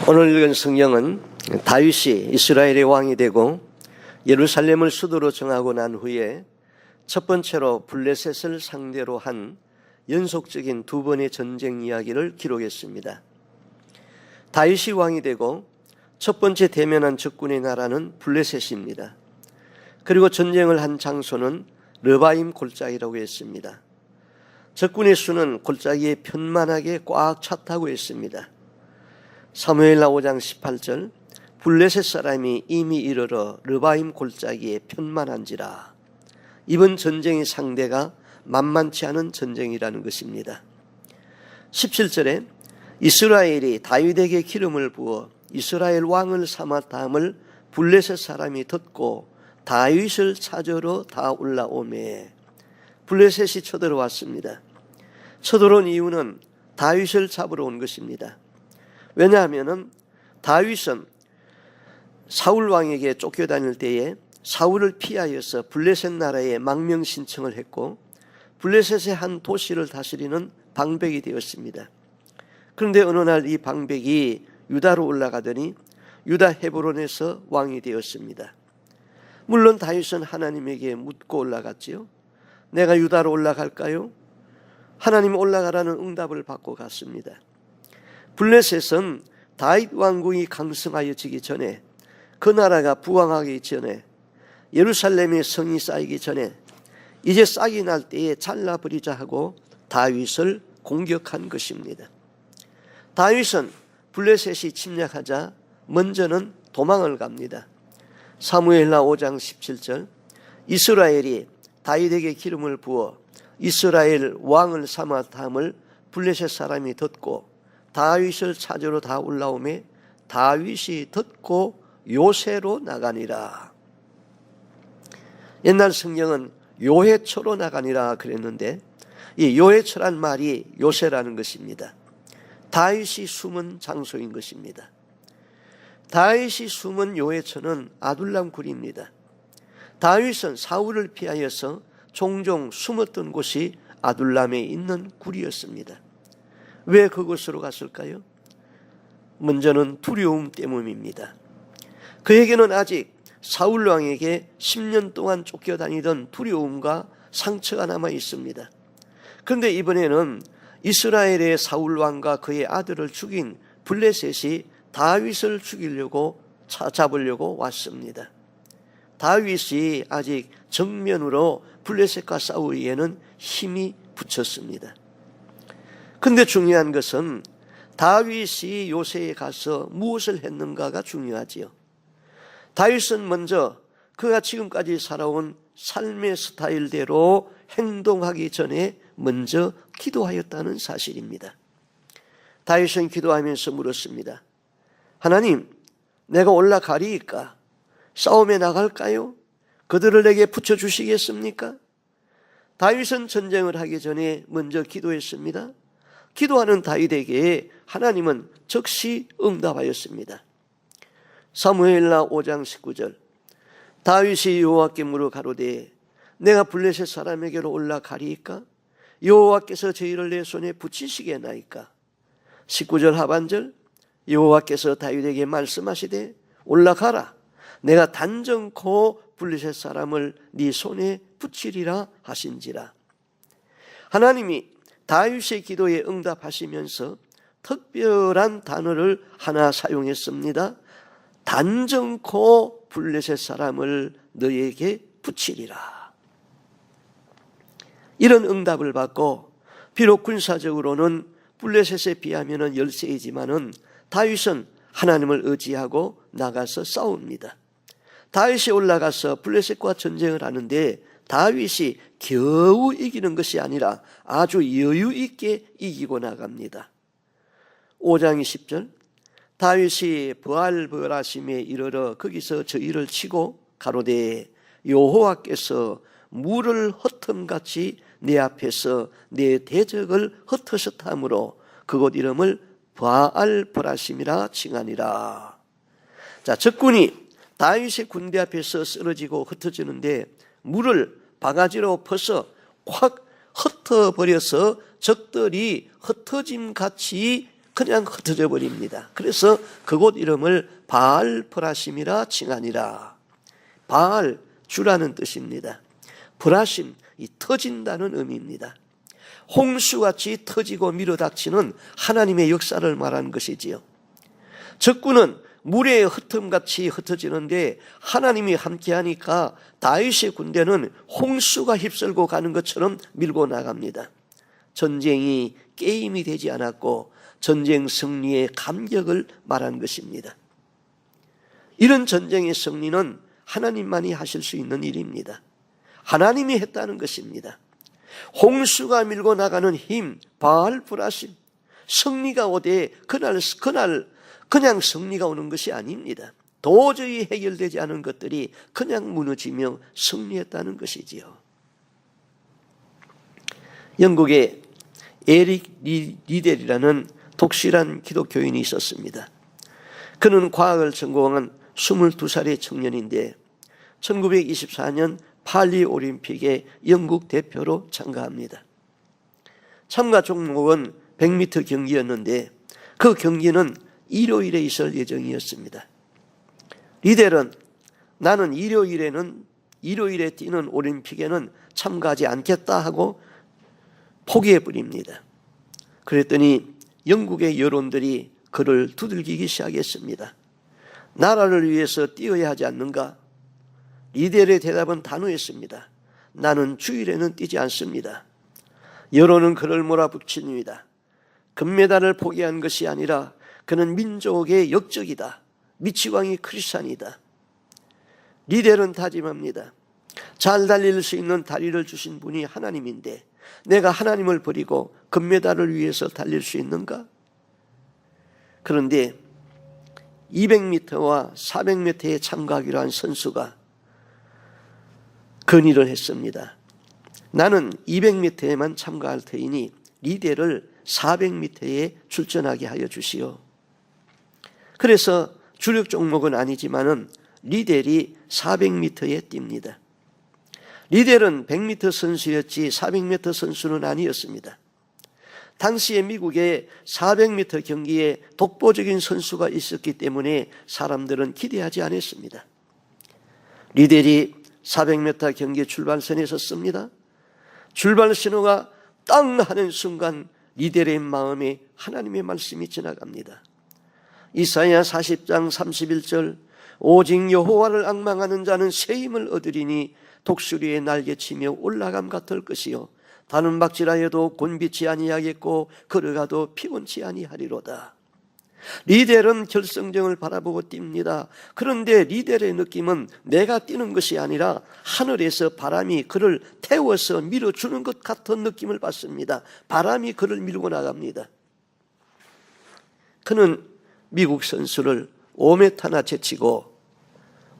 오늘 읽은 성경은 다윗이 이스라엘의 왕이 되고 예루살렘을 수도로 정하고 난 후에 첫 번째로 블레셋을 상대로 한 연속적인 두 번의 전쟁 이야기를 기록했습니다. 다윗이 왕이 되고 첫 번째 대면한 적군의 나라는 블레셋입니다. 그리고 전쟁을 한 장소는 르바임 골짜기라고 했습니다. 적군의 수는 골짜기에 편만하게 꽉 찼다고 했습니다. 사무엘하 5장 18절 블레셋 사람이 이미 이르러 르바임 골짜기에 편만한지라. 이번 전쟁의 상대가 만만치 않은 전쟁이라는 것입니다. 17절에 이스라엘이 다윗에게 기름을 부어 이스라엘 왕을 삼았다함을 블레셋 사람이 듣고 다윗을 찾으러 다 올라오매. 블레셋이 쳐들어왔습니다. 쳐들어온 이유는 다윗을 잡으러 온 것입니다. 왜냐하면 다윗은 사울 왕에게 쫓겨다닐 때에 사울을 피하여서 블레셋 나라에 망명 신청을 했고 블레셋의 한 도시를 다스리는 방백이 되었습니다. 그런데 어느 날 이 방백이 유다로 올라가더니 유다 헤브론에서 왕이 되었습니다. 물론 다윗은 하나님에게 묻고 올라갔지요. 내가 유다로 올라갈까요? 하나님 올라가라는 응답을 받고 갔습니다. 블레셋은 다윗 왕국이 강성하여지기 전에, 그 나라가 부강하기 전에, 예루살렘의 성이 쌓이기 전에 이제 싹이 날 때에 잘라버리자 하고 다윗을 공격한 것입니다. 다윗은 블레셋이 침략하자 먼저는 도망을 갑니다. 사무엘하 5장 17절 이스라엘이 다윗에게 기름을 부어 이스라엘 왕을 삼았다함을 블레셋 사람이 듣고 다윗을 찾으러 다 올라오매 다윗이 듣고 요새로 나가니라. 옛날 성경은 요해초로 나가니라 그랬는데 이 요해초란 말이 요새라는 것입니다. 다윗이 숨은 장소인 것입니다. 다윗이 숨은 요해초는 아둘람 굴입니다. 다윗은 사울을 피하여서 종종 숨었던 곳이 아둘람에 있는 굴이었습니다. 왜 그곳으로 갔을까요? 먼저는 두려움 때문입니다. 그에게는 아직 사울 왕에게 10년 동안 쫓겨다니던 두려움과 상처가 남아 있습니다. 그런데 이번에는 이스라엘의 사울 왕과 그의 아들을 죽인 블레셋이 다윗을 죽이려고 잡으려고 왔습니다. 다윗이 아직 정면으로 블레셋과 싸우기에는 힘이 붙였습니다. 그런데 중요한 것은 다윗이 요새에 가서 무엇을 했는가가 중요하지요. 다윗은 먼저 그가 지금까지 살아온 삶의 스타일대로 행동하기 전에 먼저 기도하였다는 사실입니다. 다윗은 기도하면서 물었습니다. 하나님, 내가 올라가리이까? 싸움에 나갈까요? 그들을 내게 붙여주시겠습니까? 다윗은 전쟁을 하기 전에 먼저 기도했습니다. 기도하는 다윗에게 하나님은 즉시 응답하였습니다. 사무엘하 5장 19절 다윗이 여호와께 물어 가로되 내가 블레셋 사람에게로 올라가리이까? 여호와께서 저희를 내 손에 붙이시겠나이까? 19절 하반절 여호와께서 다윗에게 말씀하시되 올라가라. 내가 단정코 블레셋 사람을 네 손에 붙이리라 하신지라. 하나님이 다윗의 기도에 응답하시면서 특별한 단어를 하나 사용했습니다. 단정코 블레셋 사람을 너에게 붙이리라. 이런 응답을 받고 비록 군사적으로는 블레셋에 비하면 열세이지만은 다윗은 하나님을 의지하고 나가서 싸웁니다. 다윗이 올라가서 블레셋과 전쟁을 하는데 다윗이 겨우 이기는 것이 아니라 아주 여유 있게 이기고 나갑니다. 5장 20절 다윗이 브알브라심에 이르러 거기서 저희를 치고 가로되 여호와께서 물을 흩음같이 내 앞에서 내 대적을 흩으셨다 하므로 그곳 이름을 브알브라심이라 칭하니라. 자, 적군이 다윗의 군대 앞에서 쓰러지고 흩어지는데 물을 바가지로 퍼서 확 흩어버려서 적들이 흩어짐같이 그냥 흩어져 버립니다. 그래서 그곳 이름을 바알 브라심이라 칭하니라. 바알, 주라는 뜻입니다. 브라심, 이 터진다는 의미입니다. 홍수같이 터지고 밀어닥치는 하나님의 역사를 말하는 것이지요. 적군은 물의 흩음같이 흩어지는데 하나님이 함께하니까 다윗의 군대는 홍수가 휩쓸고 가는 것처럼 밀고 나갑니다. 전쟁이 게임이 되지 않았고 전쟁 승리의 감격을 말하는 것입니다. 이런 전쟁의 승리는 하나님만이 하실 수 있는 일입니다. 하나님이 했다는 것입니다. 홍수가 밀고 나가는 힘, 바알 브라심, 승리가 오되 그날 그냥 승리가 오는 것이 아닙니다. 도저히 해결되지 않은 것들이 그냥 무너지며 승리했다는 것이지요. 영국에 에릭 리델이라는 독실한 기독교인이 있었습니다. 그는 과학을 전공한 22살의 청년인데 1924년 파리 올림픽에 영국 대표로 참가합니다. 참가 종목은 100m 경기였는데 그 경기는 일요일에 있을 예정이었습니다. 리델은 나는 일요일에 뛰는 올림픽에는 참가하지 않겠다 하고 포기해버립니다. 그랬더니 영국의 여론들이 그를 두들기기 시작했습니다. 나라를 위해서 뛰어야 하지 않는가? 리델의 대답은 단호했습니다. 나는 주일에는 뛰지 않습니다. 여론은 그를 몰아붙입니다. 금메달을 포기한 것이 아니라 그는 민족의 역적이다. 미치광이 크리스찬이다. 리델은 다짐합니다. 잘 달릴 수 있는 다리를 주신 분이 하나님인데 내가 하나님을 버리고 금메달을 위해서 달릴 수 있는가? 그런데 200m와 400m에 참가하기로 한 선수가 건의를 했습니다. 나는 200m에만 참가할 테이니 리델을 400m에 출전하게 하여 주시오. 그래서 주력 종목은 아니지만은 리델이 400m에 뜁니다. 리델은 100m 선수였지 400m 선수는 아니었습니다. 당시에 미국에 400m 경기에 독보적인 선수가 있었기 때문에 사람들은 기대하지 않았습니다. 리델이 400m 경기 출발선에 섰습니다. 출발 신호가 땅 하는 순간 리델의 마음에 하나님의 말씀이 지나갑니다. 이사야 40장 31절 오직 여호와를 앙망하는 자는 새 힘을 얻으리니 독수리의 날개치며 올라감 같을 것이요 다는 박질하여도 곤비치 아니하겠고 걸어가도 피곤치 아니하리로다. 리델은 결승점을 바라보고 뜁니다. 그런데 리델의 느낌은 내가 뛰는 것이 아니라 하늘에서 바람이 그를 태워서 밀어주는 것 같은 느낌을 받습니다. 바람이 그를 밀고 나갑니다. 그는 미국 선수를 5m나 제치고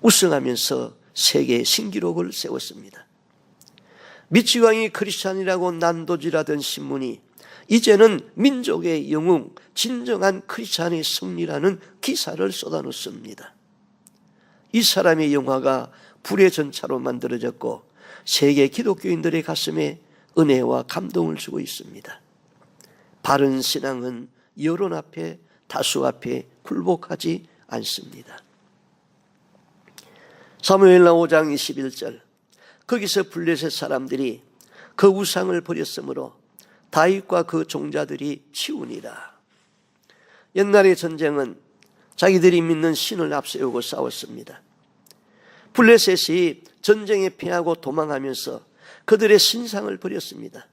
우승하면서 세계 신기록을 세웠습니다. 미치광이 크리스찬이라고 난도질하던 신문이 이제는 민족의 영웅, 진정한 크리스찬의 승리라는 기사를 쏟아놓습니다. 이 사람의 영화가 불의 전차로 만들어졌고 세계 기독교인들의 가슴에 은혜와 감동을 주고 있습니다. 바른 신앙은 여론 앞에 다수 앞에 굴복하지 않습니다. 사무엘하 5장 21절 거기서 블레셋 사람들이 그 우상을 버렸으므로 다윗과 그 종자들이 치우니라. 옛날의 전쟁은 자기들이 믿는 신을 앞세우고 싸웠습니다. 블레셋이 전쟁에 패하고 도망하면서 그들의 신상을 버렸습니다.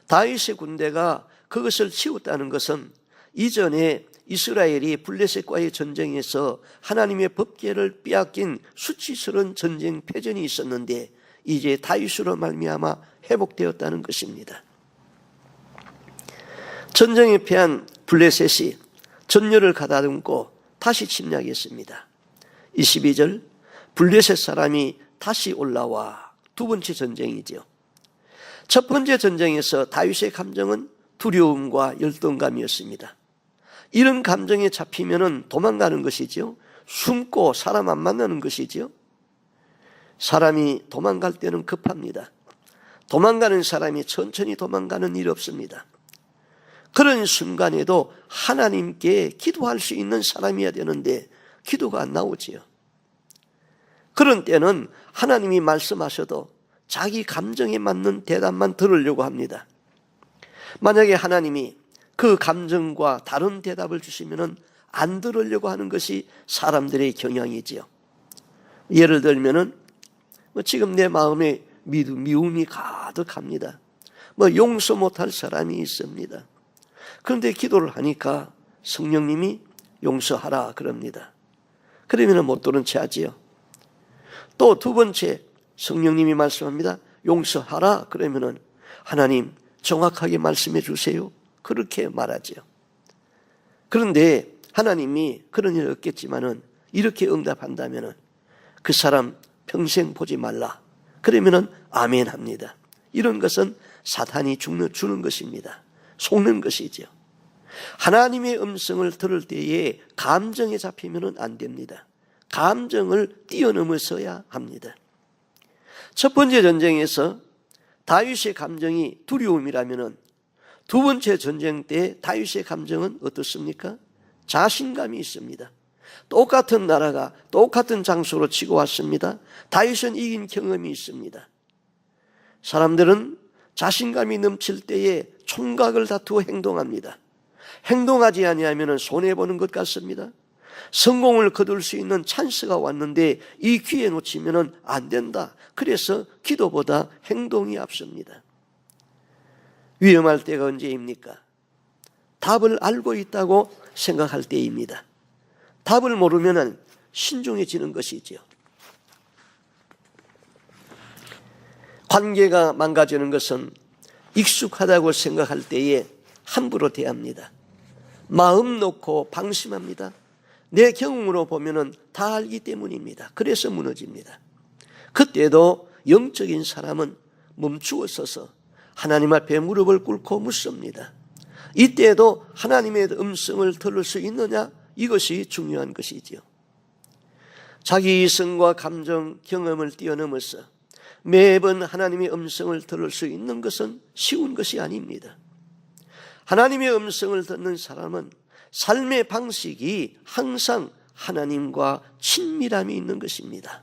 다윗의 군대가 그것을 치웠다는 것은 이전에 이스라엘이 블레셋과의 전쟁에서 하나님의 법궤를 빼앗긴 수치스러운 전쟁 패전이 있었는데 이제 다윗으로 말미암아 회복되었다는 것입니다. 전쟁에 패한 블레셋이 전열을 가다듬고 다시 침략했습니다. 22절 블레셋 사람이 다시 올라와 두 번째 전쟁이죠. 첫 번째 전쟁에서 다윗의 감정은 두려움과 열등감이었습니다. 이런 감정에 잡히면 도망가는 것이죠. 숨고 사람 안 만나는 것이죠. 사람이 도망갈 때는 급합니다. 도망가는 사람이 천천히 도망가는 일 없습니다. 그런 순간에도 하나님께 기도할 수 있는 사람이어야 되는데 기도가 안 나오지요. 그런 때는 하나님이 말씀하셔도 자기 감정에 맞는 대답만 들으려고 합니다. 만약에 하나님이 그 감정과 다른 대답을 주시면 안 들으려고 하는 것이 사람들의 경향이지요. 예를 들면은 지금 내 마음에 미움이 가득합니다. 용서 못할 사람이 있습니다. 그런데 기도를 하니까 성령님이 용서하라 그럽니다. 그러면 못 들은 채 하지요. 또 두 번째 성령님이 말씀합니다. 용서하라 그러면은 하나님 정확하게 말씀해 주세요. 그렇게 말하지요. 그런데 하나님이 그런 일 없겠지만은 이렇게 응답한다면은 그 사람 평생 보지 말라. 그러면은 아멘 합니다. 이런 것은 사탄이 주는 것입니다. 속는 것이죠. 하나님의 음성을 들을 때에 감정에 잡히면은 안 됩니다. 감정을 뛰어넘어서야 합니다. 첫 번째 전쟁에서 다윗의 감정이 두려움이라면은 두 번째 전쟁 때 다윗의 감정은 어떻습니까? 자신감이 있습니다. 똑같은 나라가 똑같은 장소로 치고 왔습니다. 다윗은 이긴 경험이 있습니다. 사람들은 자신감이 넘칠 때에 총각을 다투어 행동합니다. 행동하지 아니하면 손해보는 것 같습니다. 성공을 거둘 수 있는 찬스가 왔는데 이 기회 놓치면 안 된다. 그래서 기도보다 행동이 앞섭니다. 위험할 때가 언제입니까? 답을 알고 있다고 생각할 때입니다. 답을 모르면 신중해지는 것이지요. 관계가 망가지는 것은 익숙하다고 생각할 때에 함부로 대합니다. 마음 놓고 방심합니다. 내 경험으로 보면 다 알기 때문입니다. 그래서 무너집니다. 그때도 영적인 사람은 멈추어 서서 하나님 앞에 무릎을 꿇고 묻습니다. 이때에도 하나님의 음성을 들을 수 있느냐? 이것이 중요한 것이지요. 자기 이성과 감정, 경험을 뛰어넘어서 매번 하나님의 음성을 들을 수 있는 것은 쉬운 것이 아닙니다. 하나님의 음성을 듣는 사람은 삶의 방식이 항상 하나님과 친밀함이 있는 것입니다.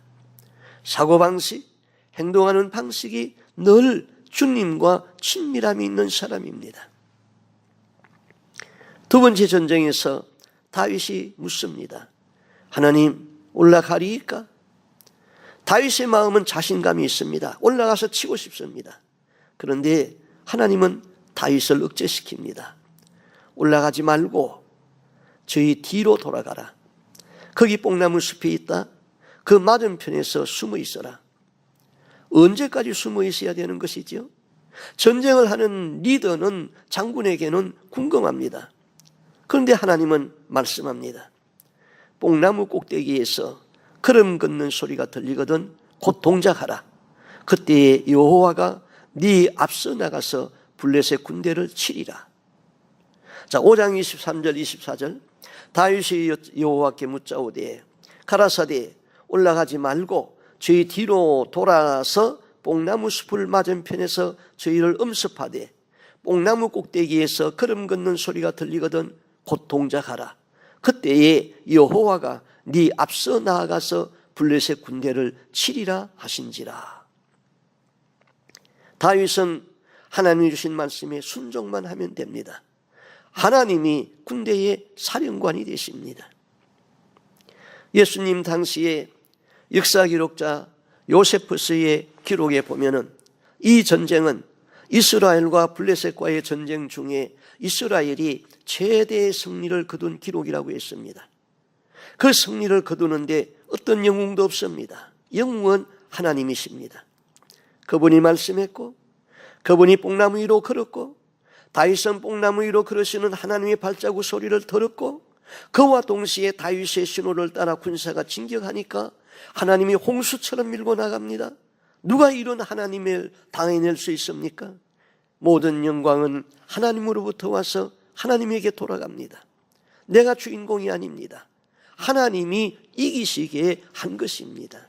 사고방식, 행동하는 방식이 늘 주님과 친밀함이 있는 사람입니다. 두 번째 전쟁에서 다윗이 묻습니다. 하나님 올라가리이까? 다윗의 마음은 자신감이 있습니다. 올라가서 치고 싶습니다. 그런데 하나님은 다윗을 억제시킵니다. 올라가지 말고 저희 뒤로 돌아가라. 거기 뽕나무 숲이 있다. 그 맞은편에서 숨어 있어라. 언제까지 숨어 있어야 되는 것이죠? 전쟁을 하는 리더는 장군에게는 궁금합니다. 그런데 하나님은 말씀합니다. 뽕나무 꼭대기에서 걸음 걷는 소리가 들리거든 곧 동작하라. 그때에 여호와가 네 앞서 나가서 블레셋 군대를 치리라. 자, 5장 23절 24절 다윗이 여호와께 묻자오되 가라사대 올라가지 말고 저희 뒤로 돌아서 뽕나무 숲을 맞은편에서 저희를 음습하되 뽕나무 꼭대기에서 걸음 걷는 소리가 들리거든 곧 동작하라. 그때에 여호와가 네 앞서 나아가서 블레셋 군대를 치리라 하신지라. 다윗은 하나님이 주신 말씀에 순종만 하면 됩니다. 하나님이 군대의 사령관이 되십니다. 예수님 당시에 역사 기록자 요세푸스의 기록에 보면은 이 전쟁은 이스라엘과 블레셋과의 전쟁 중에 이스라엘이 최대의 승리를 거둔 기록이라고 했습니다. 그 승리를 거두는데 어떤 영웅도 없습니다. 영웅은 하나님이십니다. 그분이 말씀했고 그분이 뽕나무 위로 걸었고 다윗은 뽕나무 위로 걸으시는 하나님의 발자국 소리를 들었고 그와 동시에 다윗의 신호를 따라 군사가 진격하니까 하나님이 홍수처럼 밀고 나갑니다. 누가 이런 하나님을 당해낼 수 있습니까? 모든 영광은 하나님으로부터 와서 하나님에게 돌아갑니다. 내가 주인공이 아닙니다. 하나님이 이기시게 한 것입니다.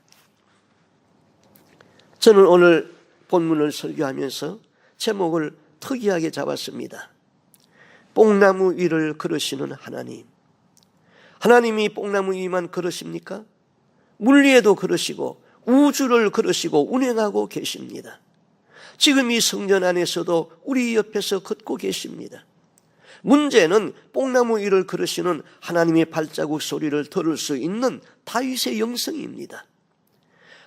저는 오늘 본문을 설교하면서 제목을 특이하게 잡았습니다. 뽕나무 위를 걸으시는 하나님. 하나님이 뽕나무 위만 걸으십니까? 물리에도 걸으시고 우주를 걸으시고 운행하고 계십니다. 지금 이 성전 안에서도 우리 옆에서 걷고 계십니다. 문제는 뽕나무 위를 걸으시는 하나님의 발자국 소리를 들을 수 있는 다윗의 영성입니다.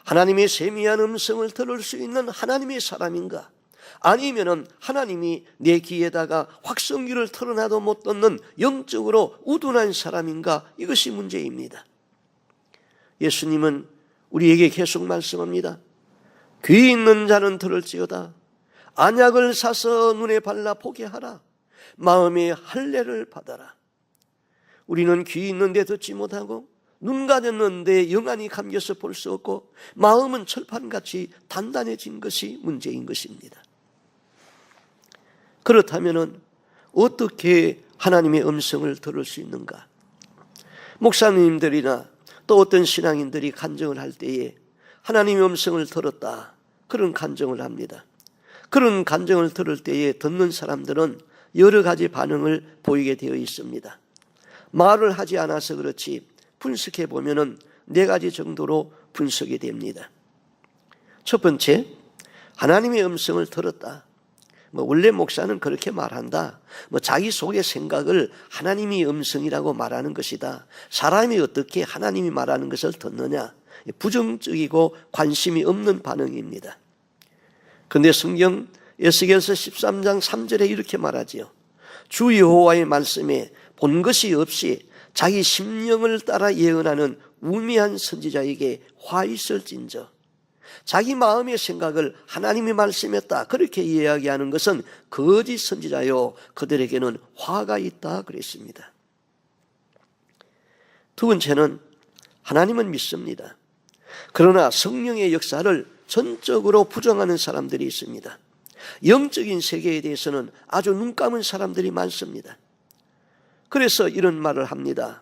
하나님의 세미한 음성을 들을 수 있는 하나님의 사람인가? 아니면은 하나님이 내 귀에다가 확성기를 틀어놔도 못 듣는 영적으로 우둔한 사람인가? 이것이 문제입니다. 예수님은 우리에게 계속 말씀합니다. 귀 있는 자는 들을지어다. 안약을 사서 눈에 발라 보게 하라. 마음의 할례를 받아라. 우리는 귀 있는데 듣지 못하고 눈 가졌는데 영안이 감겨서 볼 수 없고 마음은 철판같이 단단해진 것이 문제인 것입니다. 그렇다면 어떻게 하나님의 음성을 들을 수 있는가? 목사님들이나 또 어떤 신앙인들이 간증을 할 때에 하나님의 음성을 들었다, 그런 간증을 합니다. 그런 간증을 들을 때에 듣는 사람들은 여러 가지 반응을 보이게 되어 있습니다. 말을 하지 않아서 그렇지 분석해 보면은 4가지 정도로 분석이 됩니다. 첫 번째, 하나님의 음성을 들었다. 원래 목사는 그렇게 말한다. 자기 속의 생각을 하나님의 음성이라고 말하는 것이다. 사람이 어떻게 하나님이 말하는 것을 듣느냐? 부정적이고 관심이 없는 반응입니다. 그런데 성경 에스겔서 13장 3절에 이렇게 말하지요. 주 여호와의 말씀에 본 것이 없이 자기 심령을 따라 예언하는 우매한 선지자에게 화 있을진저. 자기 마음의 생각을 하나님이 말씀했다, 그렇게 이야기하는 것은 거짓 선지자요, 그들에게는 화가 있다 그랬습니다. 두 번째는 하나님은 믿습니다. 그러나 성령의 역사를 전적으로 부정하는 사람들이 있습니다. 영적인 세계에 대해서는 아주 눈 감은 사람들이 많습니다. 그래서 이런 말을 합니다.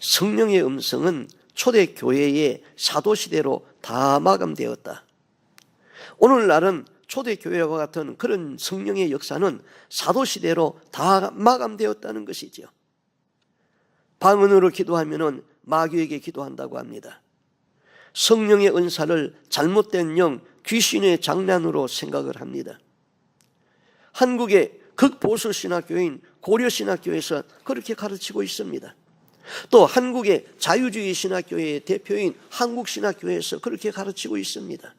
성령의 음성은 초대교회의 사도시대로 다 마감되었다. 오늘날은 초대교회와 같은 그런 성령의 역사는 사도시대로 다 마감되었다는 것이죠. 방언으로 기도하면 마귀에게 기도한다고 합니다. 성령의 은사를 잘못된 영, 귀신의 장난으로 생각을 합니다. 한국의 극보수 신학교인 고려신학교에서 그렇게 가르치고 있습니다. 또 한국의 자유주의 신학교의 대표인 한국신학교에서 그렇게 가르치고 있습니다.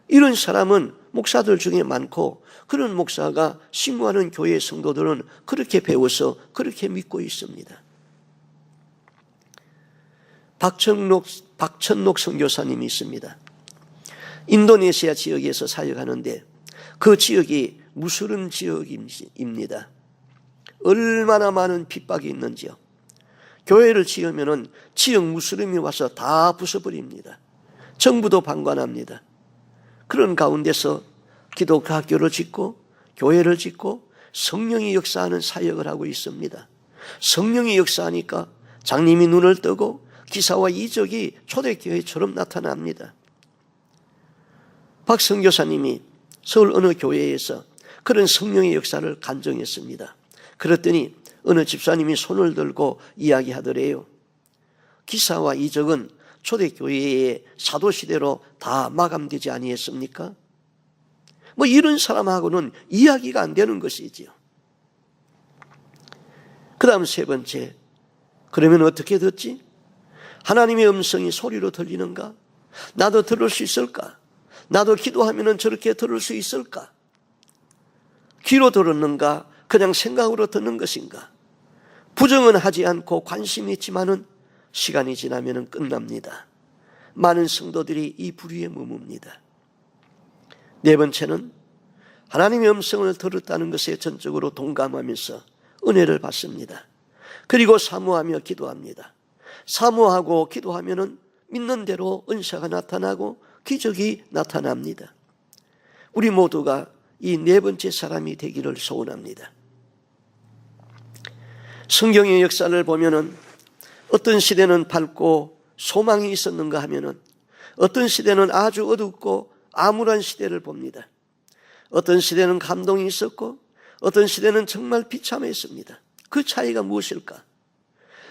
이런 사람은 목사들 중에 많고, 그런 목사가 신고하는 교회 성도들은 그렇게 배워서 그렇게 믿고 있습니다. 박천록 선교사님이 있습니다. 인도네시아 지역에서 사역하는데 그 지역이 무슬림 지역입니다. 얼마나 많은 핍박이 있는지요. 교회를 지으면은 지역 무슬림이 와서 다 부숴버립니다. 정부도 방관합니다. 그런 가운데서 기독교 학교를 짓고 교회를 짓고 성령이 역사하는 사역을 하고 있습니다. 성령이 역사하니까 장님이 눈을 뜨고 기사와 이적이 초대교회처럼 나타납니다. 박 선교사님이 서울 어느 교회에서 그런 성령의 역사를 간증했습니다. 그랬더니 어느 집사님이 손을 들고 이야기하더래요. 기사와 이적은 초대교회의 사도시대로 다 마감되지 아니했습니까? 이런 사람하고는 이야기가 안 되는 것이지요. 그 다음 세 번째, 그러면 어떻게 듣지? 하나님의 음성이 소리로 들리는가? 나도 들을 수 있을까? 나도 기도하면 저렇게 들을 수 있을까? 귀로 들었는가? 그냥 생각으로 듣는 것인가? 부정은 하지 않고 관심이 있지만은 시간이 지나면 끝납니다. 많은 성도들이 이 부류에 머뭅니다. 네 번째는 하나님의 음성을 들었다는 것에 전적으로 동감하면서 은혜를 받습니다. 그리고 사모하며 기도합니다. 사모하고 기도하면은 믿는 대로 은사가 나타나고 기적이 나타납니다. 우리 모두가 이 네 번째 사람이 되기를 소원합니다. 성경의 역사를 보면은 어떤 시대는 밝고 소망이 있었는가 하면은 어떤 시대는 아주 어둡고 암울한 시대를 봅니다. 어떤 시대는 감동이 있었고 어떤 시대는 정말 비참했습니다. 그 차이가 무엇일까?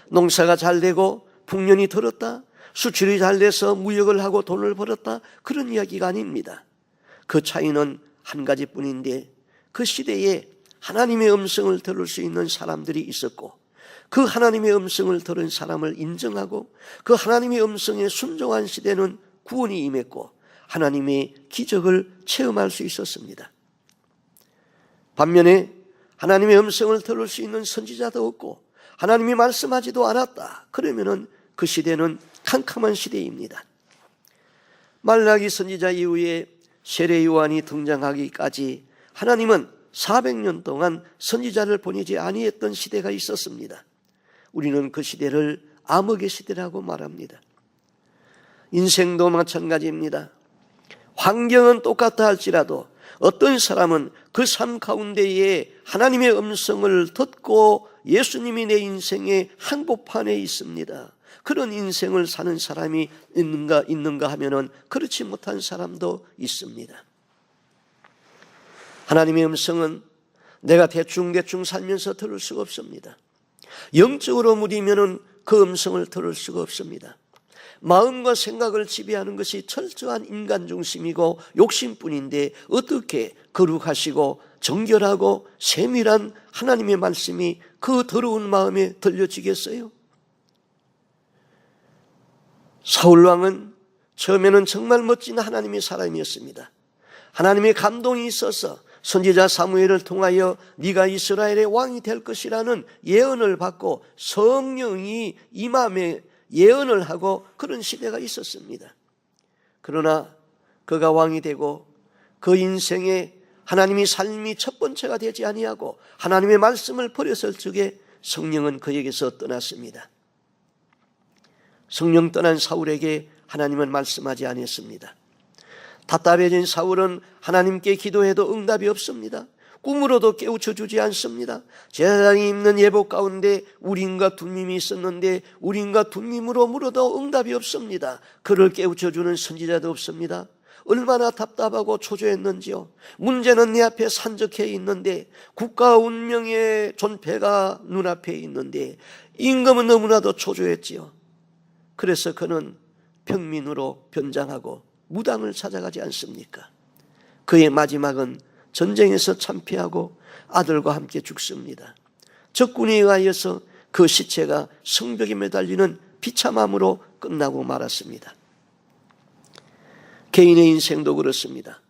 농사가 잘 되고 풍년이 들었다, 수출이 잘 돼서 무역을 하고 돈을 벌었다, 그런 이야기가 아닙니다. 그 차이는 한 가지뿐인데, 그 시대에 하나님의 음성을 들을 수 있는 사람들이 있었고, 그 하나님의 음성을 들은 사람을 인정하고 그 하나님의 음성에 순종한 시대는 구원이 임했고 하나님의 기적을 체험할 수 있었습니다. 반면에 하나님의 음성을 들을 수 있는 선지자도 없고 하나님이 말씀하지도 않았다. 그러면은 그 시대는 캄캄한 시대입니다. 말라기 선지자 이후에 세례 요한이 등장하기까지 하나님은 400년 동안 선지자를 보내지 아니했던 시대가 있었습니다. 우리는 그 시대를 암흑의 시대라고 말합니다. 인생도 마찬가지입니다. 환경은 똑같다 할지라도 어떤 사람은 그 삶 가운데에 하나님의 음성을 듣고 예수님이 내 인생의 한복판에 있습니다. 그런 인생을 사는 사람이 있는가 하면은 그렇지 못한 사람도 있습니다. 하나님의 음성은 내가 대충 살면서 들을 수가 없습니다. 영적으로 무디면은 그 음성을 들을 수가 없습니다. 마음과 생각을 지배하는 것이 철저한 인간 중심이고 욕심뿐인데 어떻게 거룩하시고 정결하고 세밀한 하나님의 말씀이 그 더러운 마음에 들려지겠어요? 사울왕은 처음에는 정말 멋진 하나님의 사람이었습니다. 하나님의 감동이 있어서 선지자 사무엘을 통하여 네가 이스라엘의 왕이 될 것이라는 예언을 받고 성령이 임함에 예언을 하고 그런 시대가 있었습니다. 그러나 그가 왕이 되고 그 인생에 하나님의 삶이 첫 번째가 되지 아니하고 하나님의 말씀을 버렸을 적에 성령은 그에게서 떠났습니다. 성령 떠난 사울에게 하나님은 말씀하지 않았습니다. 답답해진 사울은 하나님께 기도해도 응답이 없습니다. 꿈으로도 깨우쳐 주지 않습니다. 제사장이 입는 예복 가운데 우림과 둠밈이 있었는데 우림과 둠밈으로 물어도 응답이 없습니다. 그를 깨우쳐 주는 선지자도 없습니다. 얼마나 답답하고 초조했는지요. 문제는 내 앞에 산적해 있는데 국가 운명의 존폐가 눈앞에 있는데 임금은 너무나도 초조했지요. 그래서 그는 평민으로 변장하고 무당을 찾아가지 않습니까? 그의 마지막은 전쟁에서 참패하고 아들과 함께 죽습니다. 적군에 의하여서 그 시체가 성벽에 매달리는 비참함으로 끝나고 말았습니다. 개인의 인생도 그렇습니다.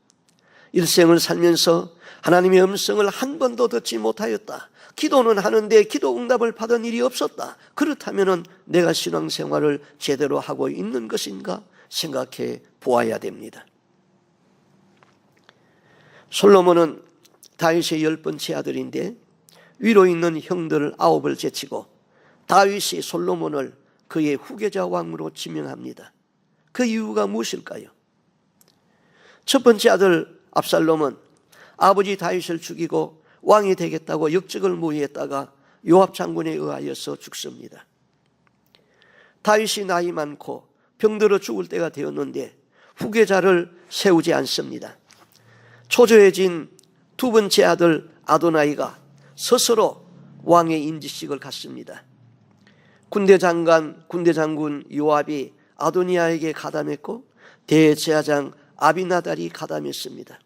일생을 살면서 하나님의 음성을 한 번도 듣지 못하였다. 기도는 하는데 기도 응답을 받은 일이 없었다. 그렇다면 내가 신앙생활을 제대로 하고 있는 것인가 생각해 보아야 됩니다. 솔로몬은 다윗의 10번째 아들인데 위로 있는 형들 9을 제치고 다윗이 솔로몬을 그의 후계자 왕으로 지명합니다. 그 이유가 무엇일까요? 첫 번째 아들 압살롬은 아버지 다윗을 죽이고 왕이 되겠다고 역적을 모의했다가 요압 장군에 의하여서 죽습니다. 다윗이 나이 많고 병들어 죽을 때가 되었는데 후계자를 세우지 않습니다. 초조해진 두 번째 아들 아도나이가 스스로 왕의 임직식을 갖습니다. 군대 장군 요압이 아도니아에게 가담했고 대제사장 아비나달이 가담했습니다.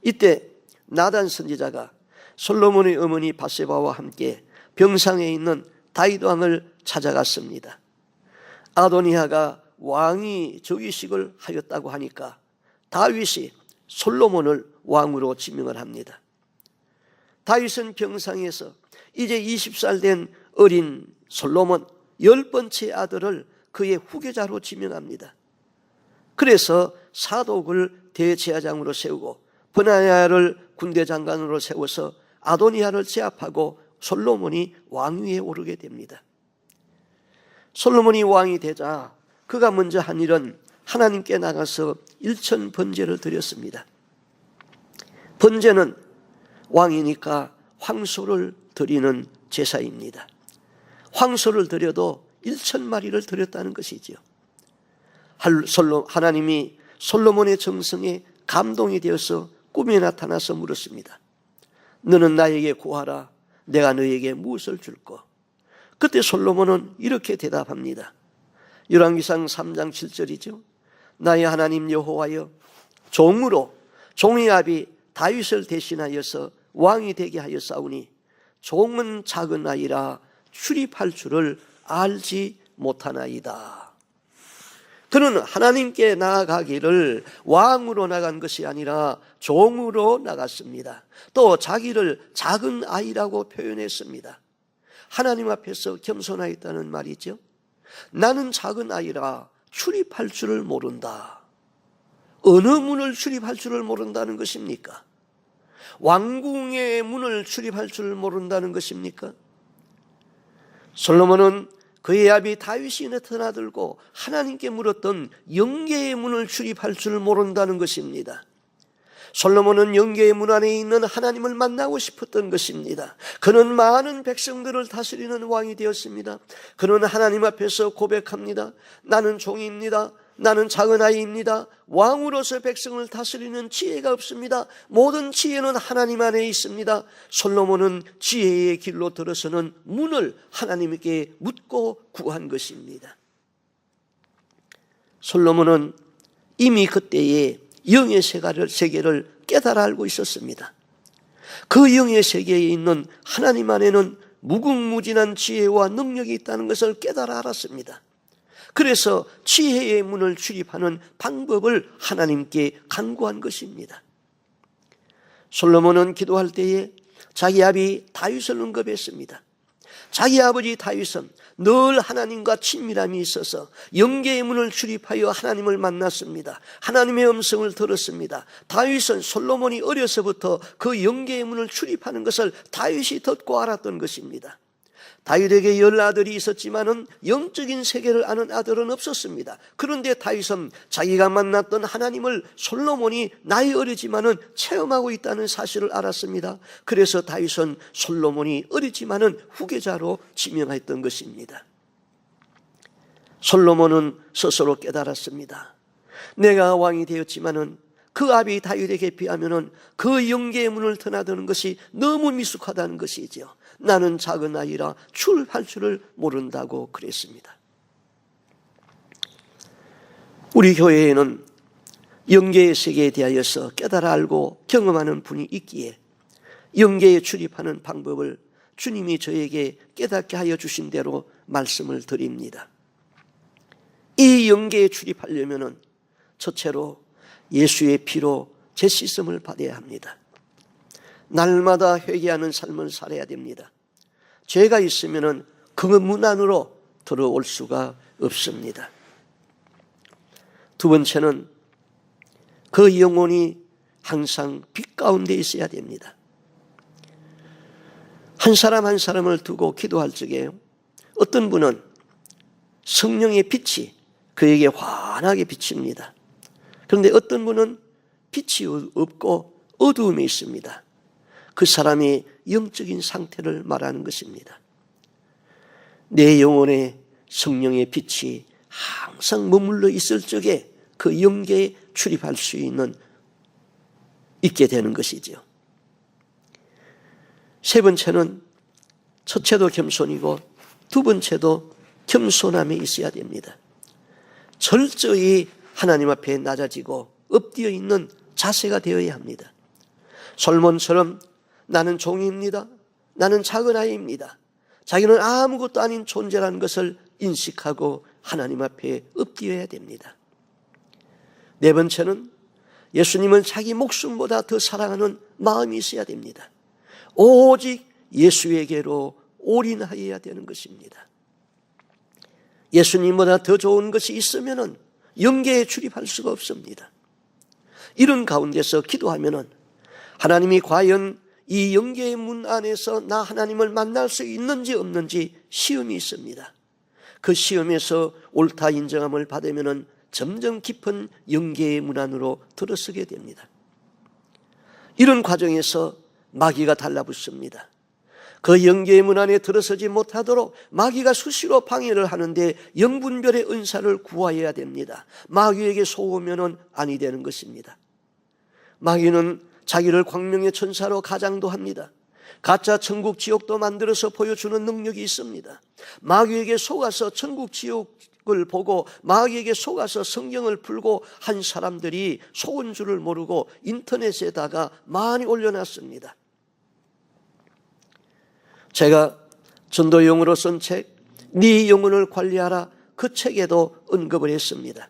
이때 나단 선지자가 솔로몬의 어머니 바세바와 함께 병상에 있는 다윗 왕을 찾아갔습니다. 아도니아가 왕이 즉위식을 하였다고 하니까 다윗이 솔로몬을 왕으로 지명을 합니다. 다윗은 병상에서 이제 20살 된 어린 솔로몬 10번째 아들을 그의 후계자로 지명합니다. 그래서 사독을 대제사장으로 세우고 브나야를 군대 장관으로 세워서 아도니아를 제압하고 솔로몬이 왕위에 오르게 됩니다. 솔로몬이 왕이 되자 그가 먼저 한 일은 하나님께 나가서 일천 번제를 드렸습니다. 번제는 왕이니까 황소를 드리는 제사입니다. 황소를 드려도 1000마리를 드렸다는 것이지요. 하나님이 솔로몬의 정성에 감동이 되어서 꿈에 나타나서 물었습니다. 너는 나에게 구하라. 내가 너에게 무엇을 줄까? 그때 솔로몬은 이렇게 대답합니다. 열왕기상 3장 7절이죠. 나의 하나님 여호와여, 종으로 종의 아비 다윗을 대신하여서 왕이 되게 하였사오니 종은 작은 아이라 출입할 줄을 알지 못하나이다. 그는 하나님께 나아가기를 왕으로 나간 것이 아니라 종으로 나갔습니다. 또 자기를 작은 아이라고 표현했습니다. 하나님 앞에서 겸손하였다는 말이죠. 나는 작은 아이라 출입할 줄을 모른다. 어느 문을 출입할 줄을 모른다는 것입니까? 왕궁의 문을 출입할 줄을 모른다는 것입니까? 솔로몬은 그의 아비 다윗이 나타나들고 하나님께 물었던 영계의 문을 출입할 줄 모른다는 것입니다. 솔로몬은 영계의 문 안에 있는 하나님을 만나고 싶었던 것입니다. 그는 많은 백성들을 다스리는 왕이 되었습니다. 그는 하나님 앞에서 고백합니다. 나는 종입니다. 나는 작은 아이입니다. 왕으로서 백성을 다스리는 지혜가 없습니다. 모든 지혜는 하나님 안에 있습니다. 솔로몬은 지혜의 길로 들어서는 문을 하나님께 묻고 구한 것입니다. 솔로몬은 이미 그때에 영의 세계를 깨달아 알고 있었습니다. 그 영의 세계에 있는 하나님 안에는 무궁무진한 지혜와 능력이 있다는 것을 깨달아 알았습니다. 그래서 지혜의 문을 출입하는 방법을 하나님께 간구한 것입니다. 솔로몬은 기도할 때에 자기 아비 다윗을 언급했습니다. 자기 아버지 다윗은 늘 하나님과 친밀함이 있어서 영계의 문을 출입하여 하나님을 만났습니다. 하나님의 음성을 들었습니다. 다윗은 솔로몬이 어려서부터 그 영계의 문을 출입하는 것을 다윗이 듣고 알았던 것입니다. 다윗에게 10아들이 있었지만은 영적인 세계를 아는 아들은 없었습니다. 그런데 다윗은 자기가 만났던 하나님을 솔로몬이 나이 어리지만은 체험하고 있다는 사실을 알았습니다. 그래서 다윗은 솔로몬이 어리지만은 후계자로 지명했던 것입니다. 솔로몬은 스스로 깨달았습니다. 내가 왕이 되었지만은 그 아비 다윗에게 비하면은 그 영계의 문을 드나드는 것이 너무 미숙하다는 것이죠. 나는 작은 아이라 출입할 줄을 모른다고 그랬습니다. 우리 교회에는 영계의 세계에 대하여서 깨달아 알고 경험하는 분이 있기에 영계에 출입하는 방법을 주님이 저에게 깨닫게 하여 주신 대로 말씀을 드립니다. 이 영계에 출입하려면 첫째로 예수의 피로 재씻음을 받아야 합니다. 날마다 회개하는 삶을 살아야 됩니다. 죄가 있으면 그 문 안으로 들어올 수가 없습니다. 두 번째는 그 영혼이 항상 빛 가운데 있어야 됩니다. 한 사람 한 사람을 두고 기도할 적에 어떤 분은 성령의 빛이 그에게 환하게 비칩니다. 그런데 어떤 분은 빛이 없고 어두움에 있습니다. 그 사람의 영적인 상태를 말하는 것입니다. 내 영혼에 성령의 빛이 항상 머물러 있을 적에 그 영계에 출입할 수 있게 되는 것이죠. 세 번째는 첫째도 겸손이고 두 번째도 겸손함에 있어야 됩니다. 철저히 하나님 앞에 낮아지고 엎드려 있는 자세가 되어야 합니다. 솔몬처럼 나는 종입니다. 나는 작은 아이입니다. 자기는 아무것도 아닌 존재라는 것을 인식하고 하나님 앞에 엎드려야 됩니다. 네 번째는 예수님을 자기 목숨보다 더 사랑하는 마음이 있어야 됩니다. 오직 예수에게로 올인하여야 되는 것입니다. 예수님보다 더 좋은 것이 있으면 영계에 출입할 수가 없습니다. 이런 가운데서 기도하면 하나님이 과연 이 영계의 문 안에서 나 하나님을 만날 수 있는지 없는지 시험이 있습니다. 그 시험에서 옳다 인정함을 받으면 점점 깊은 영계의 문 안으로 들어서게 됩니다. 이런 과정에서 마귀가 달라붙습니다. 그 영계의 문 안에 들어서지 못하도록 마귀가 수시로 방해를 하는데 영분별의 은사를 구하여야 됩니다. 마귀에게 속으면 아니 되는 것입니다. 마귀는 자기를 광명의 천사로 가장도 합니다. 가짜 천국 지옥도 만들어서 보여주는 능력이 있습니다. 마귀에게 속아서 천국 지옥을 보고 마귀에게 속아서 성경을 풀고 한 사람들이 속은 줄을 모르고 인터넷에다가 많이 올려놨습니다. 제가 전도용으로 쓴 책 네 영혼을 관리하라, 그 책에도 언급을 했습니다.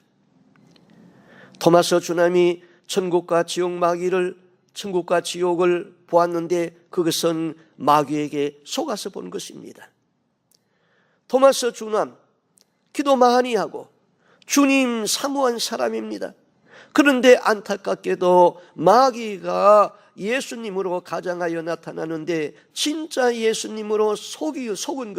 토마스 주남이 천국과 지옥을 보았는데 그것은 마귀에게 속아서 본 것입니다. 토마스 주남, 기도 많이 하고 주님 사모한 사람입니다. 그런데 안타깝게도 마귀가 예수님으로 가장하여 나타나는데 진짜 예수님으로 속은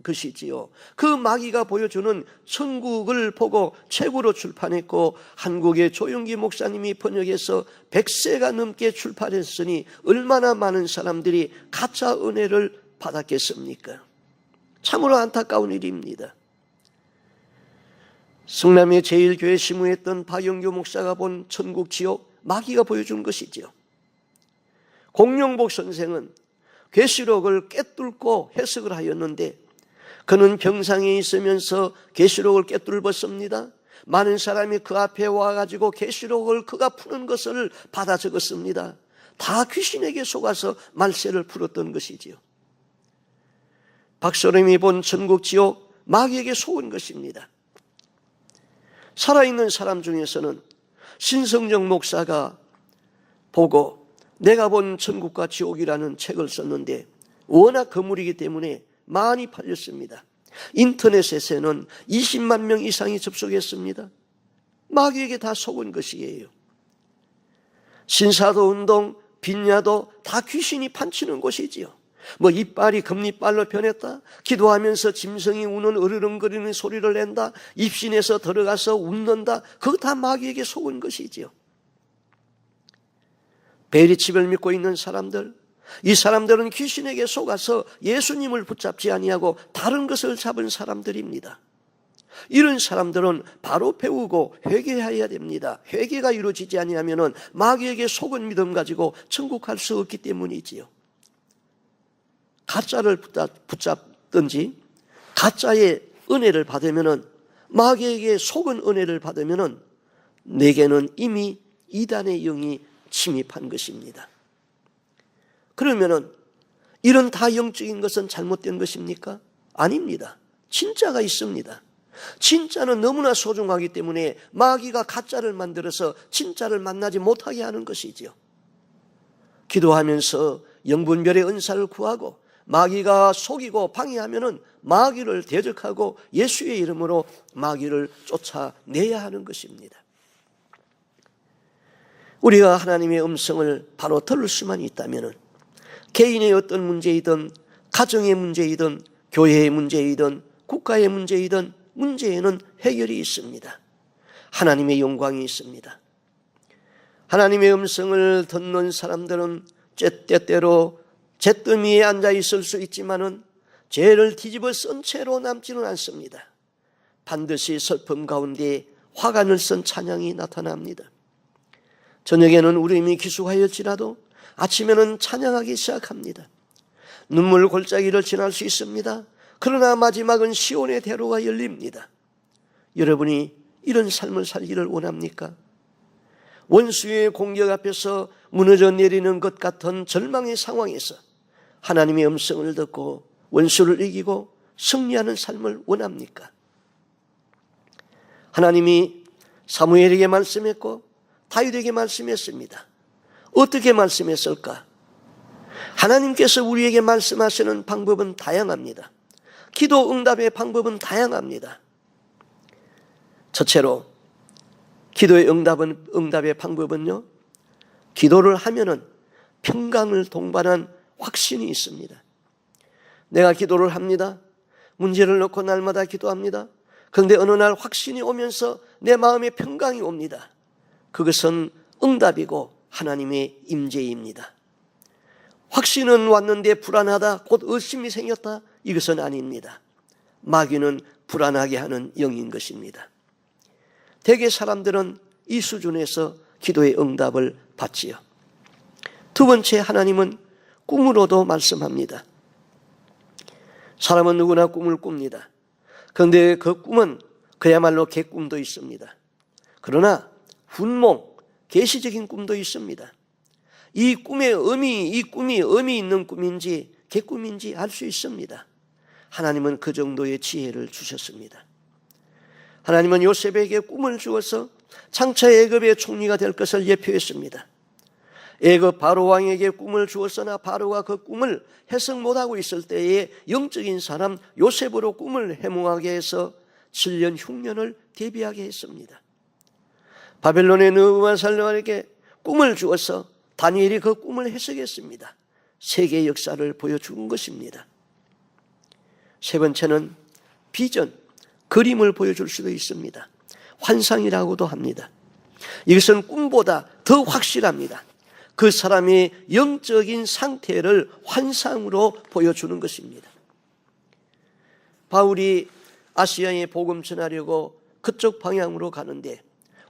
것이지요. 그 마귀가 보여주는 천국을 보고 책으로 출판했고 한국의 조용기 목사님이 번역해서 100세가 넘게 출판했으니 얼마나 많은 사람들이 가짜 은혜를 받았겠습니까? 참으로 안타까운 일입니다. 성남의 제1교회 시무했던 박영규 목사가 본 천국 지옥, 마귀가 보여준 것이지요. 공룡복 선생은 계시록을 꿰뚫고 해석을 하였는데 그는 병상에 있으면서 계시록을 꿰뚫었습니다. 많은 사람이 그 앞에 와가지고 계시록을 그가 푸는 것을 받아 적었습니다. 다 귀신에게 속아서 말세를 풀었던 것이지요. 박소림이 본 천국 지옥, 마귀에게 속은 것입니다. 살아있는 사람 중에서는 신성정 목사가 보고 내가 본 천국과 지옥이라는 책을 썼는데 워낙 거물이기 때문에 많이 팔렸습니다. 인터넷에서는 20만 명 이상이 접속했습니다. 마귀에게 다 속은 것이에요. 신사도 운동, 빈야도 다 귀신이 판치는 곳이지요. 이빨이 금리빨로 변했다, 기도하면서 짐승이 우는 으르렁거리는 소리를 낸다, 입신에서 들어가서 웃는다, 그거 다 마귀에게 속은 것이지요. 베리칩을 믿고 있는 사람들, 이 사람들은 귀신에게 속아서 예수님을 붙잡지 아니하고 다른 것을 잡은 사람들입니다. 이런 사람들은 바로 배우고 회개해야 됩니다. 회개가 이루어지지 아니하면 마귀에게 속은 믿음 가지고 천국 갈 수 없기 때문이지요. 가짜를 붙잡든지 가짜의 은혜를 받으면, 마귀에게 속은 은혜를 받으면 내게는 이미 이단의 영이 침입한 것입니다. 그러면 이런 다 영적인 것은 잘못된 것입니까? 아닙니다. 진짜가 있습니다. 진짜는 너무나 소중하기 때문에 마귀가 가짜를 만들어서 진짜를 만나지 못하게 하는 것이지요. 기도하면서 영분별의 은사를 구하고 마귀가 속이고 방해하면 마귀를 대적하고 예수의 이름으로 마귀를 쫓아내야 하는 것입니다. 우리가 하나님의 음성을 바로 들을 수만 있다면 개인의 어떤 문제이든 가정의 문제이든 교회의 문제이든 국가의 문제이든 문제에는 해결이 있습니다. 하나님의 영광이 있습니다. 하나님의 음성을 듣는 사람들은 때때로 잿더미에 앉아 있을 수 있지만은 죄를 뒤집어 쓴 채로 남지는 않습니다. 반드시 슬픔 가운데 화관을 쓴 찬양이 나타납니다. 저녁에는 울음이 기숙하였지라도 아침에는 찬양하기 시작합니다. 눈물 골짜기를 지날 수 있습니다. 그러나 마지막은 시온의 대로가 열립니다. 여러분이 이런 삶을 살기를 원합니까? 원수의 공격 앞에서 무너져 내리는 것 같은 절망의 상황에서 하나님의 음성을 듣고 원수를 이기고 승리하는 삶을 원합니까? 하나님이 사무엘에게 말씀했고 다윗에게 말씀했습니다. 어떻게 말씀했을까? 하나님께서 우리에게 말씀하시는 방법은 다양합니다. 기도 응답의 방법은 다양합니다. 첫째로 기도의 응답의 방법은요, 기도를 하면은 평강을 동반한 확신이 있습니다. 내가 기도를 합니다. 문제를 놓고 날마다 기도합니다. 그런데 어느 날 확신이 오면서 내 마음에 평강이 옵니다. 그것은 응답이고 하나님의 임재입니다. 확신은 왔는데 불안하다, 곧 의심이 생겼다, 이것은 아닙니다. 마귀는 불안하게 하는 영인 것입니다. 대개 사람들은 이 수준에서 기도의 응답을 받지요. 두 번째, 하나님은 꿈으로도 말씀합니다. 사람은 누구나 꿈을 꿉니다. 그런데 그 꿈은 그야말로 개꿈도 있습니다. 그러나 훈몽, 계시적인 꿈도 있습니다. 이 꿈이 의미 있는 꿈인지 개꿈인지 알 수 있습니다. 하나님은 그 정도의 지혜를 주셨습니다. 하나님은 요셉에게 꿈을 주어서 장차 애굽의 총리가 될 것을 예표했습니다. 애굽 바로 왕에게 꿈을 주었으나 바로가 그 꿈을 해석 못하고 있을 때에 영적인 사람 요셉으로 꿈을 해몽하게 해서 7년 흉년을 대비하게 했습니다. 바벨론의 느부갓네살에게 꿈을 주어서 다니엘이 그 꿈을 해석했습니다. 세계의 역사를 보여준 것입니다. 세 번째는 비전, 그림을 보여줄 수도 있습니다. 환상이라고도 합니다. 이것은 꿈보다 더 확실합니다. 그 사람의 영적인 상태를 환상으로 보여주는 것입니다. 바울이 아시아에 복음 전하려고 그쪽 방향으로 가는데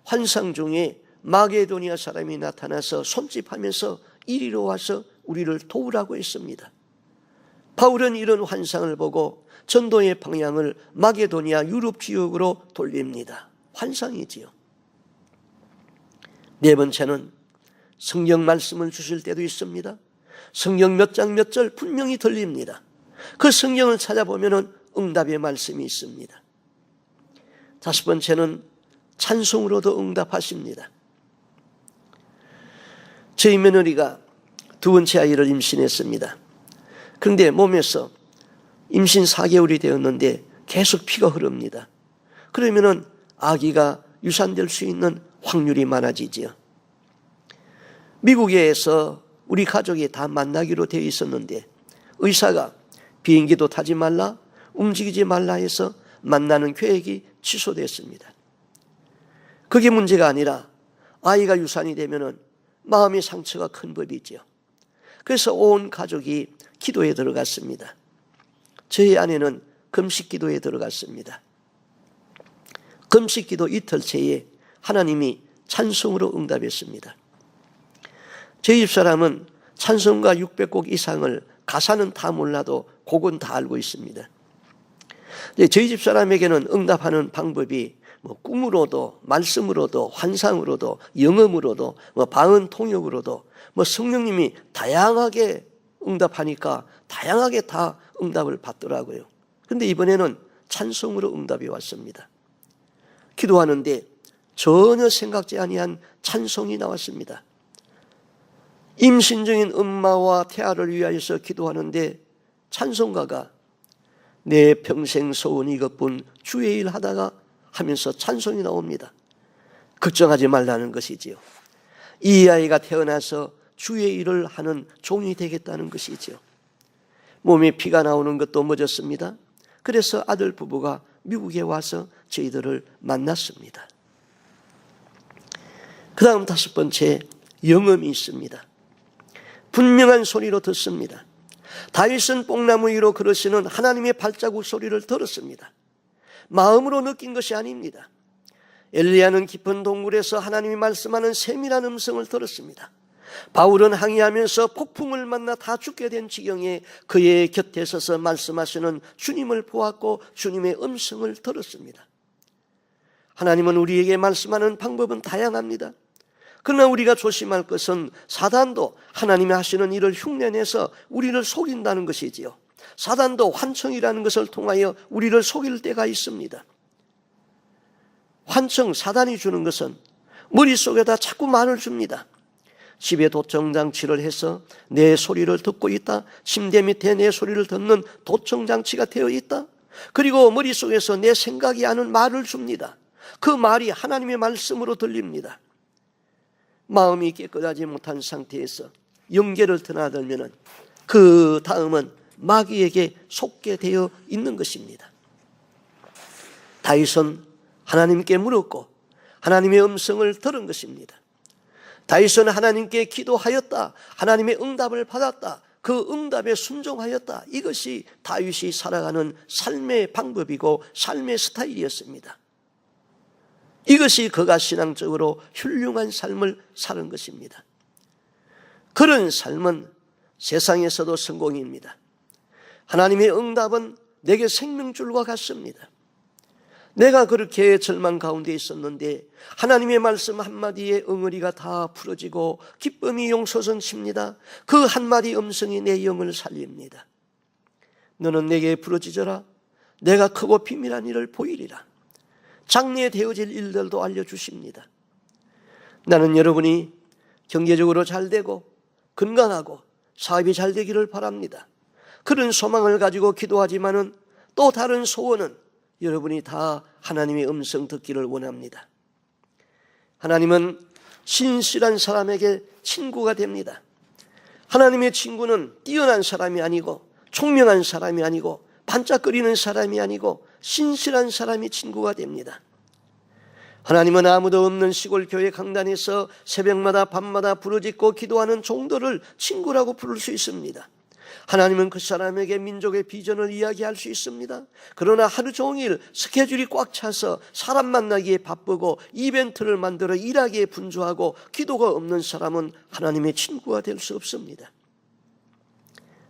환상 중에 마게도니아 사람이 나타나서 손짓하면서 이리로 와서 우리를 도우라고 했습니다. 바울은 이런 환상을 보고 전도의 방향을 마게도니아 유럽 지역으로 돌립니다. 환상이지요. 네 번째는 성경 말씀을 주실 때도 있습니다. 성경 몇 장 몇 절 분명히 들립니다. 그 성경을 찾아보면 응답의 말씀이 있습니다. 다섯 번째는 찬송으로도 응답하십니다. 저희 며느리가 두 번째 아이를 임신했습니다. 그런데 몸에서 임신 4개월이 되었는데 계속 피가 흐릅니다. 그러면 아기가 유산될 수 있는 확률이 많아지지요. 미국에서 우리 가족이 다 만나기로 되어 있었는데 의사가 비행기도 타지 말라, 움직이지 말라 해서 만나는 계획이 취소됐습니다. 그게 문제가 아니라 아이가 유산이 되면 마음의 상처가 큰 법이지요. 그래서 온 가족이 기도에 들어갔습니다. 저희 아내는 금식 기도에 들어갔습니다. 금식 기도 이틀째에 하나님이 찬송으로 응답했습니다. 저희 집사람은 찬송가 600곡 이상을 가사는 다 몰라도 곡은 다 알고 있습니다. 저희 집사람에게는 응답하는 방법이 꿈으로도 말씀으로도 환상으로도 영음으로도 방언 통역으로도 성령님이 다양하게 응답하니까 다양하게 다 응답을 받더라고요. 그런데 이번에는 찬송으로 응답이 왔습니다. 기도하는데 전혀 생각지 아니한 찬송이 나왔습니다. 임신 중인 엄마와 태아를 위하여서 기도하는데 찬송가가 내 평생 소원 이것뿐 주의 일 하다가 하면서 찬송이 나옵니다. 걱정하지 말라는 것이지요. 이 아이가 태어나서 주의 일을 하는 종이 되겠다는 것이지요. 몸에 피가 나오는 것도 멎었습니다. 그래서 아들 부부가 미국에 와서 저희들을 만났습니다. 그 다음 다섯 번째, 영음이 있습니다. 분명한 소리로 듣습니다. 다윗은 뽕나무 위로 걸으시는 하나님의 발자국 소리를 들었습니다. 마음으로 느낀 것이 아닙니다. 엘리야는 깊은 동굴에서 하나님이 말씀하는 세밀한 음성을 들었습니다. 바울은 항해하면서 폭풍을 만나 다 죽게 된 지경에 그의 곁에 서서 말씀하시는 주님을 보았고 주님의 음성을 들었습니다. 하나님은 우리에게 말씀하는 방법은 다양합니다. 그러나 우리가 조심할 것은 사단도 하나님이 하시는 일을 흉내내서 우리를 속인다는 것이지요. 사단도 환청이라는 것을 통하여 우리를 속일 때가 있습니다. 환청, 사단이 주는 것은 머릿속에다 자꾸 말을 줍니다. 집에 도청장치를 해서 내 소리를 듣고 있다. 침대 밑에 내 소리를 듣는 도청장치가 되어 있다. 그리고 머릿속에서 내 생각이 아는 말을 줍니다. 그 말이 하나님의 말씀으로 들립니다. 마음이 깨끗하지 못한 상태에서 영계를 드나들면 그 다음은 마귀에게 속게 되어 있는 것입니다. 다윗은 하나님께 물었고 하나님의 음성을 들은 것입니다. 다윗은 하나님께 기도하였다. 하나님의 응답을 받았다. 그 응답에 순종하였다. 이것이 다윗이 살아가는 삶의 방법이고 삶의 스타일이었습니다. 이것이 그가 신앙적으로 훌륭한 삶을 사는 것입니다. 그런 삶은 세상에서도 성공입니다. 하나님의 응답은 내게 생명줄과 같습니다. 내가 그렇게 절망 가운데 있었는데 하나님의 말씀 한마디에 응어리가 다 풀어지고 기쁨이 용솟습니다. 그 한마디 음성이 내 영을 살립니다. 너는 내게 부르짖어라. 내가 크고 비밀한 일을 보이리라. 장래에 되어질 일들도 알려주십니다. 나는 여러분이 경제적으로 잘 되고 건강하고 사업이 잘 되기를 바랍니다. 그런 소망을 가지고 기도하지만은 또 다른 소원은 여러분이 다 하나님의 음성 듣기를 원합니다. 하나님은 신실한 사람에게 친구가 됩니다. 하나님의 친구는 뛰어난 사람이 아니고 총명한 사람이 아니고 반짝거리는 사람이 아니고 신실한 사람이 친구가 됩니다. 하나님은 아무도 없는 시골 교회 강단에서 새벽마다 밤마다 부르짖고 기도하는 종들을 친구라고 부를 수 있습니다. 하나님은 그 사람에게 민족의 비전을 이야기할 수 있습니다. 그러나 하루 종일 스케줄이 꽉 차서 사람 만나기에 바쁘고 이벤트를 만들어 일하기에 분주하고 기도가 없는 사람은 하나님의 친구가 될 수 없습니다.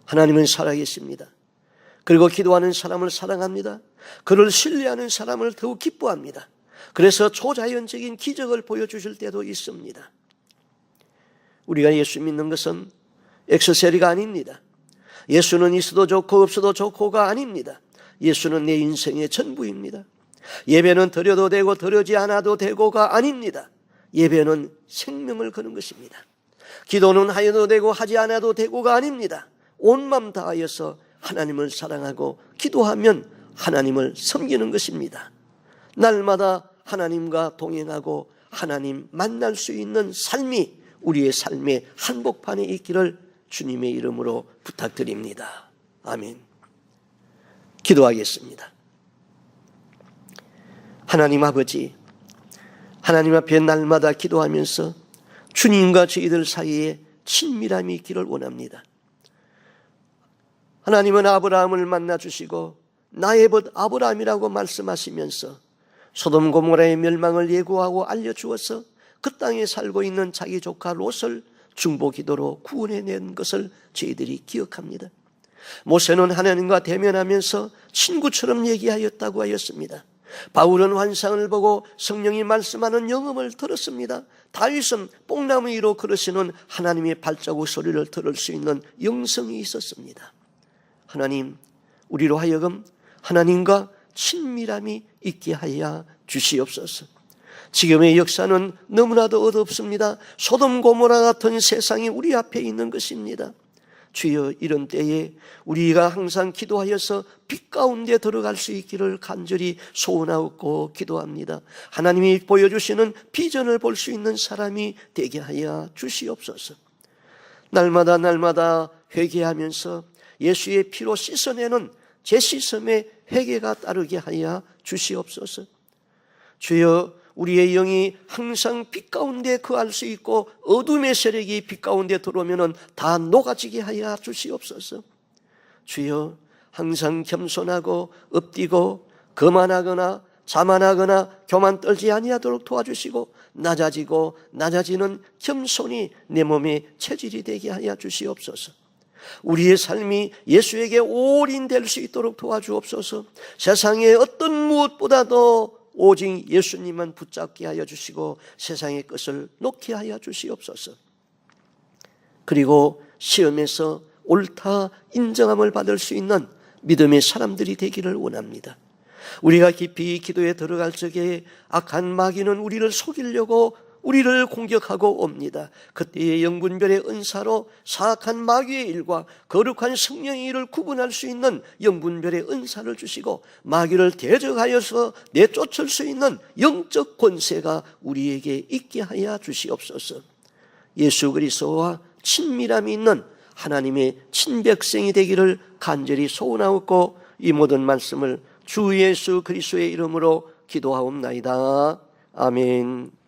하나님은 살아계십니다. 그리고 기도하는 사람을 사랑합니다. 그를 신뢰하는 사람을 더욱 기뻐합니다. 그래서 초자연적인 기적을 보여주실 때도 있습니다. 우리가 예수 믿는 것은 액세서리가 아닙니다. 예수는 있어도 좋고 없어도 좋고가 아닙니다. 예수는 내 인생의 전부입니다. 예배는 드려도 되고 드리지 않아도 되고가 아닙니다. 예배는 생명을 거는 것입니다. 기도는 하여도 되고 하지 않아도 되고가 아닙니다. 온 마음 다하여서 하나님을 사랑하고 기도하면 하나님을 섬기는 것입니다. 날마다 하나님과 동행하고 하나님 만날 수 있는 삶이 우리의 삶의 한복판에 있기를 주님의 이름으로 부탁드립니다. 아멘. 기도하겠습니다. 하나님 아버지, 하나님 앞에 날마다 기도하면서 주님과 저희들 사이에 친밀함이 있기를 원합니다. 하나님은 아브라함을 만나주시고 나의 벗 아브라함이라고 말씀하시면서 소돔 고모라의 멸망을 예고하고 알려주어서 그 땅에 살고 있는 자기 조카 롯을 중보기도로 구원해낸 것을 저희들이 기억합니다. 모세는 하나님과 대면하면서 친구처럼 얘기하였다고 하였습니다. 바울은 환상을 보고 성령이 말씀하는 영음을 들었습니다. 다윗은 뽕나무 위로 걸으시는 하나님의 발자국 소리를 들을 수 있는 영성이 있었습니다. 하나님, 우리로 하여금 하나님과 친밀함이 있게 하여 주시옵소서. 지금의 역사는 너무나도 어둡습니다. 소돔 고모라 같은 세상이 우리 앞에 있는 것입니다. 주여, 이런 때에 우리가 항상 기도하여서 빛 가운데 들어갈 수 있기를 간절히 소원하고 기도합니다. 하나님이 보여주시는 비전을 볼 수 있는 사람이 되게 하여 주시옵소서. 날마다 회개하면서 예수의 피로 씻어내는 제시섬의 회개가 따르게 하여 주시옵소서. 주여, 우리의 영이 항상 빛 가운데 거할 수 있고 어둠의 세력이 빛 가운데 들어오면 다 녹아지게 하여 주시옵소서. 주여, 항상 겸손하고 엎디고 거만하거나 자만하거나 교만 떨지 아니하도록 도와주시고 낮아지고 낮아지는 겸손이 내 몸의 체질이 되게 하여 주시옵소서. 우리의 삶이 예수에게 올인될 수 있도록 도와주옵소서. 세상의 어떤 무엇보다도 오직 예수님만 붙잡게 하여 주시고 세상의 것을 놓게 하여 주시옵소서. 그리고 시험에서 옳다 인정함을 받을 수 있는 믿음의 사람들이 되기를 원합니다. 우리가 깊이 기도에 들어갈 적에 악한 마귀는 우리를 속이려고 우리를 공격하고 옵니다. 그때의 영분별의 은사로 사악한 마귀의 일과 거룩한 성령의 일을 구분할 수 있는 영분별의 은사를 주시고 마귀를 대적하여서 내쫓을 수 있는 영적 권세가 우리에게 있게 하여 주시옵소서. 예수 그리스도와 친밀함이 있는 하나님의 친백성이 되기를 간절히 소원하옵고 이 모든 말씀을 주 예수 그리스도의 이름으로 기도하옵나이다. 아멘.